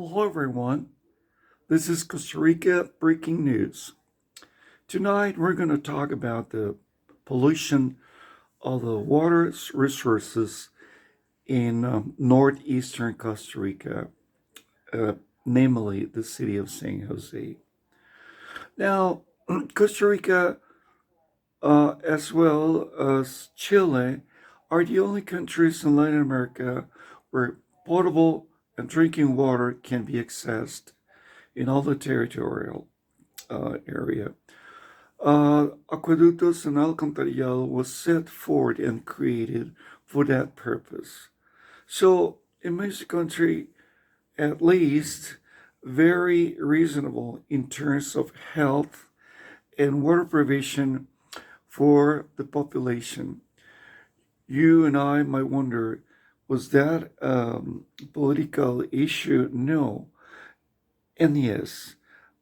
Hello, everyone. This is Costa Rica Breaking News. Tonight, we're going to talk about the pollution of the water resources in northeastern Costa Rica, uh, namely the city of San Jose. Now, Costa Rica, as well as Chile, are the only countries in Latin America where potable and drinking water can be accessed in all the territorial area. Aqueductos and Alcantarillado was set forward and created for that purpose. So it makes the country at least very reasonable in terms of health and water provision for the population. You and I might wonder, was that a political issue? No. And yes,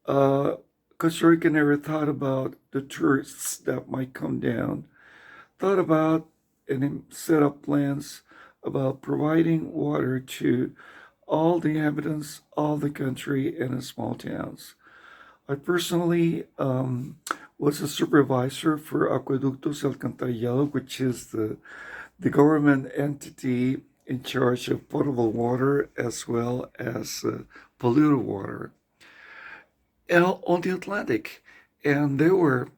uh, Costa Rica never thought about the tourists that might come down, thought about and set up plans about providing water to all the inhabitants of the country and the small towns. I personally was a supervisor for Acueductos Alcantarillado, which is the government entity in charge of potable water as well as polluted water on the Atlantic. And there were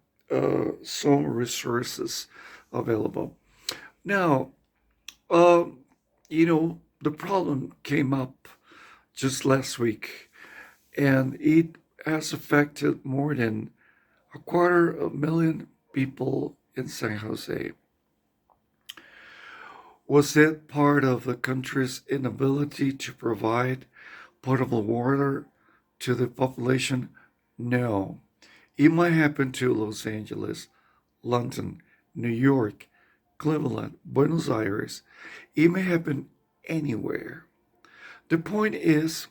some resources available. Now, uh, the problem came up just last week, and it has affected more than 250,000 people in San Jose. Was it part of the country's inability to provide potable water to the population? No. It might happen to Los Angeles, London, New York, Cleveland, Buenos Aires. It may happen anywhere. The point is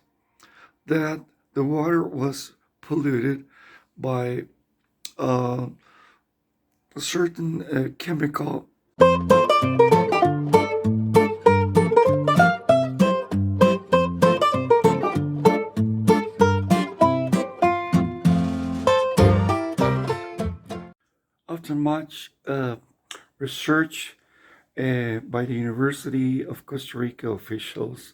that the water was polluted by uh, a certain chemical. After much research by the University of Costa Rica officials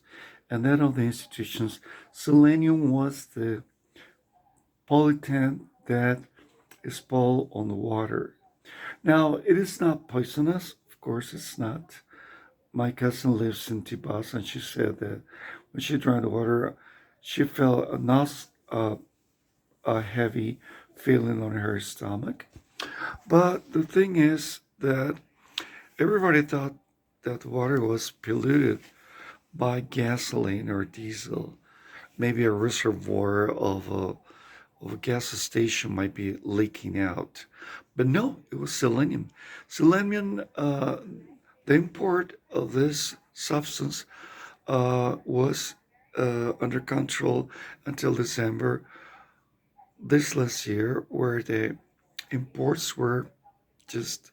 and then of the institutions, selenium was the pollutant that is spoiled on the water. Now, it is not poisonous. Of course, it's not. My cousin lives in Tibas, and she said that when she drank the water, she felt a heavy feeling on her stomach. But the thing is that everybody thought that the water was polluted by gasoline or diesel. Maybe a reservoir of a gas station might be leaking out. But no, it was selenium. Selenium, the import of this substance was under control until December this last year, where the imports were just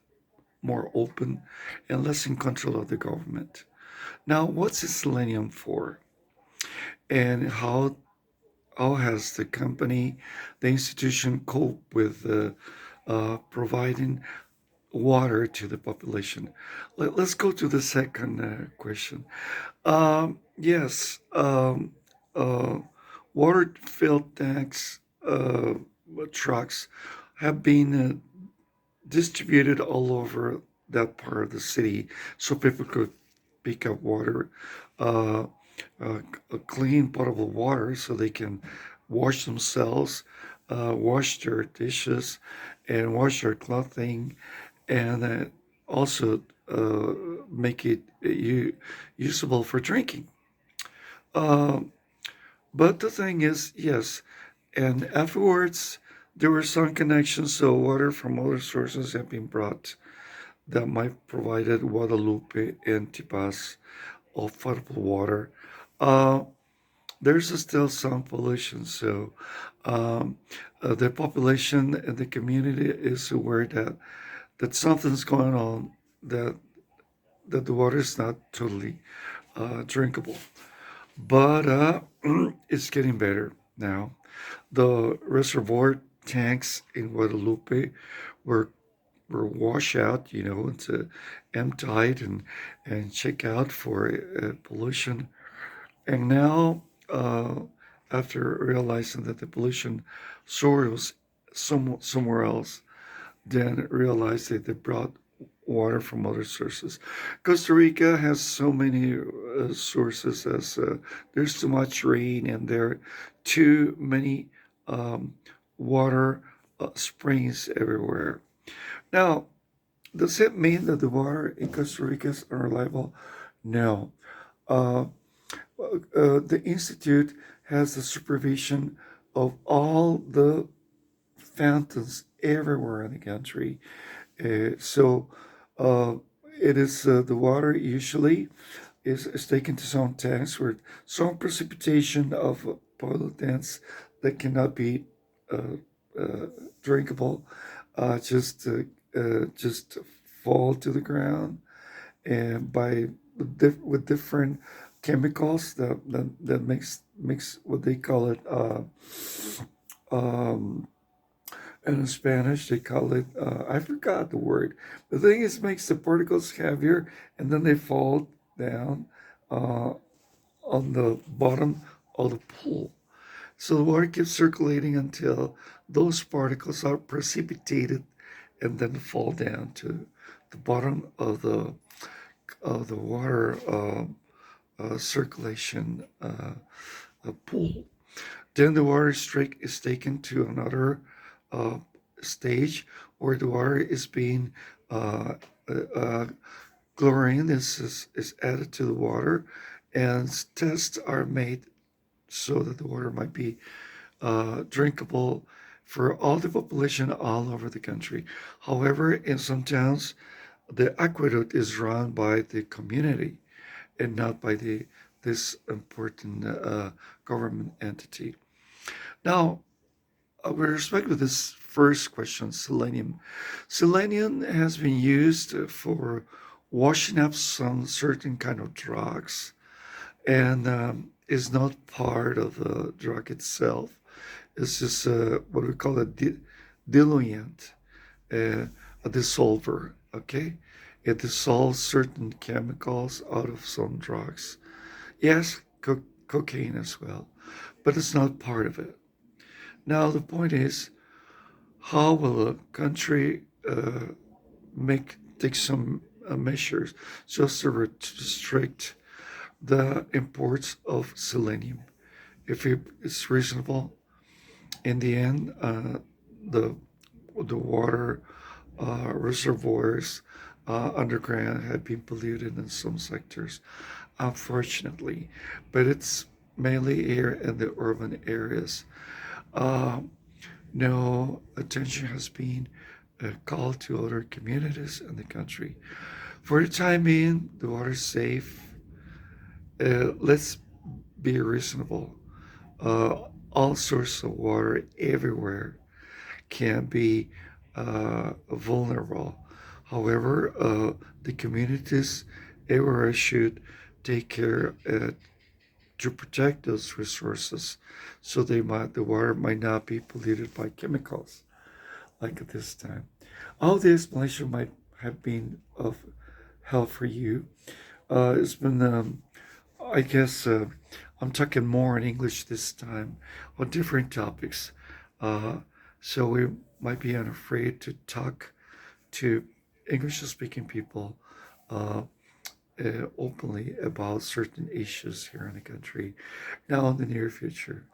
more open and less in control of the government. Now, what's the selenium for? And how has the company, the institution, coped with providing water to the population? Let's go to the second question. Yes, uh, water filled tanks, trucks have been distributed all over that part of the city so people could pick up water, uh, clean potable water so they can wash themselves, wash their dishes, and wash their clothing, and also make it usable for drinking. Uh, but the thing is, yes, and afterwards there were some connections, so water from other sources have been brought that might provided Guadalupe and Tipas of potable water. Uh, there's still some pollution, so um, the population and the community is aware that something's going on, that the water is not totally drinkable. but it's getting better now. The reservoir tanks in Guadalupe were were washed out, into emptied and check out for pollution. And now, after realizing that the pollution source was somewhere else, then realized that they brought water from other sources. Costa Rica has so many sources as there's too much rain and there are too many um, water springs everywhere. Now, does it mean that the water in Costa Rica is unreliable? No. Uh, the Institute has the supervision of all the fountains everywhere in the country. So uh, it is the water usually is taken to some tanks where some precipitation of pollutants that cannot be uh, uh, drinkable just fall to the ground and with different chemicals that makes what they call it um, and in Spanish, they call it, I forgot the word. The thing is, makes the particles heavier and then they fall down uh, on the bottom of the pool. So the water keeps circulating until those particles are precipitated and then fall down to the bottom of the water circulation pool. Then the water streak is taken to another uh, stage where the water is being uh, uh, chlorine is added to the water, and tests are made so that the water might be drinkable for all the population all over the country. However, in some towns, the aqueduct is run by the community and not by the this important government entity. Now, with respect to this first question, selenium. Selenium has been used for washing up some certain kind of drugs and is not part of the drug itself. It's just what we call a diluent, uh, a dissolver, okay? It dissolves certain chemicals out of some drugs. Yes, cocaine as well, but it's not part of it. Now, the point is, how will a country take some measures just to restrict the imports of selenium? If it's reasonable, in the end, the the water reservoirs underground have been polluted in some sectors, unfortunately, but it's mainly here in the urban areas. Uh, No attention has been called to other communities in the country. For the time being, the water is safe. Let's be reasonable. All sources of water everywhere can be vulnerable. However, the communities everywhere should take care to protect those resources so the water might not be polluted by chemicals like at this time. All the explanation might have been of help for you. It's been, I guess, I'm talking more in English this time on different topics. Uh, so we might be unafraid to talk to English speaking people uh, openly about certain issues here in the country now in the near future.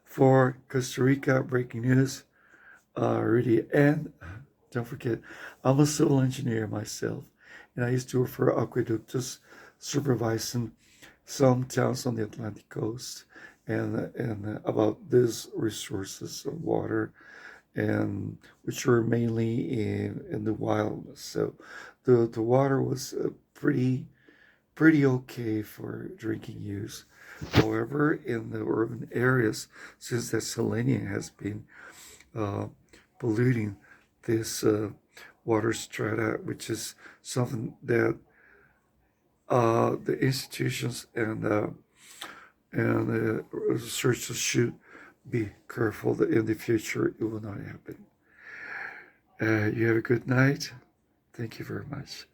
For Costa Rica Breaking News, Rudy, and don't forget, I'm a civil engineer myself, and I used to work for Aqueductus, supervising some towns on the Atlantic coast, and about these resources of water, and which were mainly in the wilderness. So the water was pretty okay for drinking use. However, in the urban areas, since the selenium has been uh, polluting this water strata, which is something that the institutions and and researchers should be careful that in the future it will not happen. You have a good night. Thank you very much.